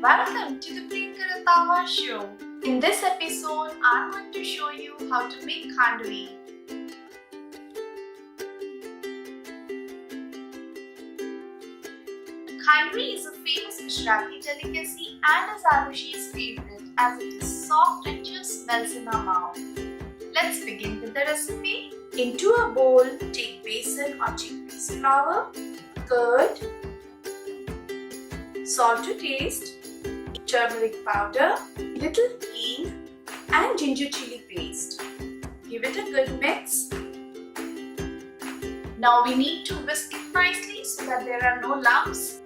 Welcome to the Priyanka Rattawa show. In this episode, I'm going to show you how to make khandvi. Khandvi is a famous Gujarati delicacy and is Arushi's favorite as it is soft and just melts in our mouth. Let's begin with the recipe. Into a bowl, take besan or chickpeas flour, curd, salt to taste, turmeric powder, little hing and ginger chili paste. Give it a good mix. Now we need to whisk it nicely so that there are no lumps.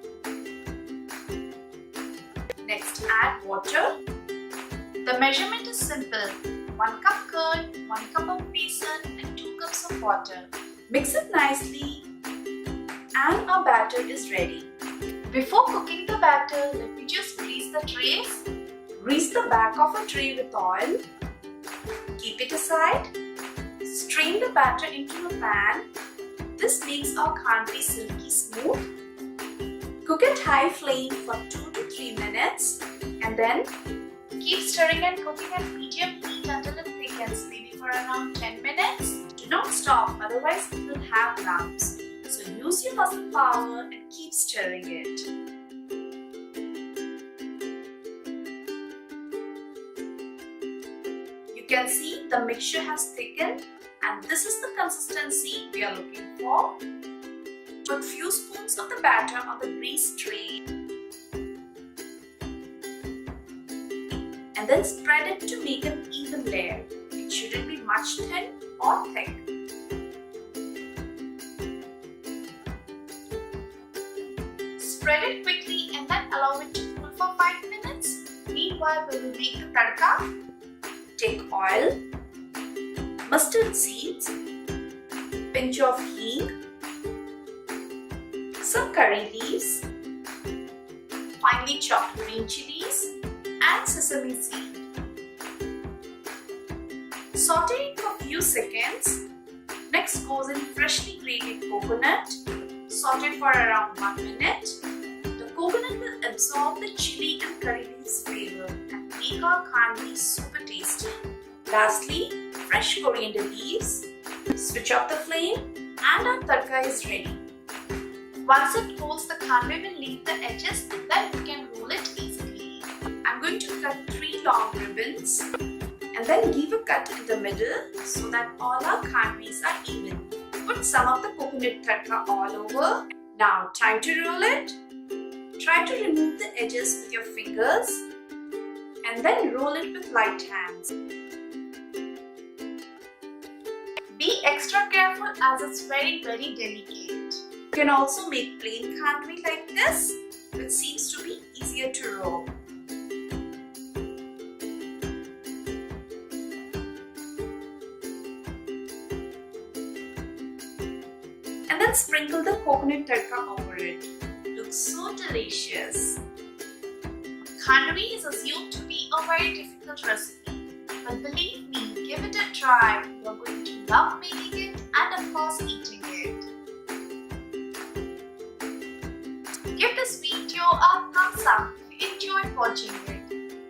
Next, add water. The measurement is simple. 1 cup curd, 1 cup of besan and 2 cups of water. Mix it nicely and our batter is ready. Before cooking the batter, let me just grease the trays. Grease the back of a tray with oil. Keep it aside. Strain the batter into a pan. This makes our khandvi silky smooth. Cook at high flame for 2 to 3 minutes and then keep stirring and cooking at medium heat until it thickens, maybe for around 10 minutes. Do not stop, otherwise it will have lumps. So use your muscle power and keep stirring it. You can see the mixture has thickened and this is the consistency we are looking for. Put few spoons of the batter on the greased tray and then spread it to make an even layer. It shouldn't be much thin or thick. Spread it quickly and then allow it to cool for 5 minutes. Meanwhile, we will make the tadka. Take oil, mustard seeds, pinch of hing, some curry leaves, finely chopped green chillies and sesame seed. Saute it for a few seconds. Next goes in freshly grated coconut. Saute for around 1 minute. The coconut will absorb the chili and curry leaves flavor and make our khandvi super tasty. Lastly, fresh coriander leaves. Switch off the flame and our tadka is ready. Once it cools, the khandvi will leave the edges and then you can roll it easily. I'm going to cut 3 long ribbons and then give a cut in the middle so that all our khandvis are even. Put some of the coconut tadka all over. Now time to roll it. Try to remove the edges with your fingers and then roll it with light hands. Be extra careful as it's very delicate. You can also make plain khandvi like this, which seems to be easier to roll. And then sprinkle the coconut tadka over it. Looks so delicious. Khandvi is assumed to be a very difficult recipe, but believe me, give it a try. You're going to love making it and of course eating it. Give this video a thumbs up if you enjoyed watching it.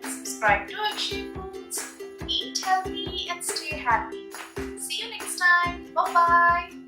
Subscribe to Akshay Foods. Eat healthy and stay happy. See you next time. Bye bye.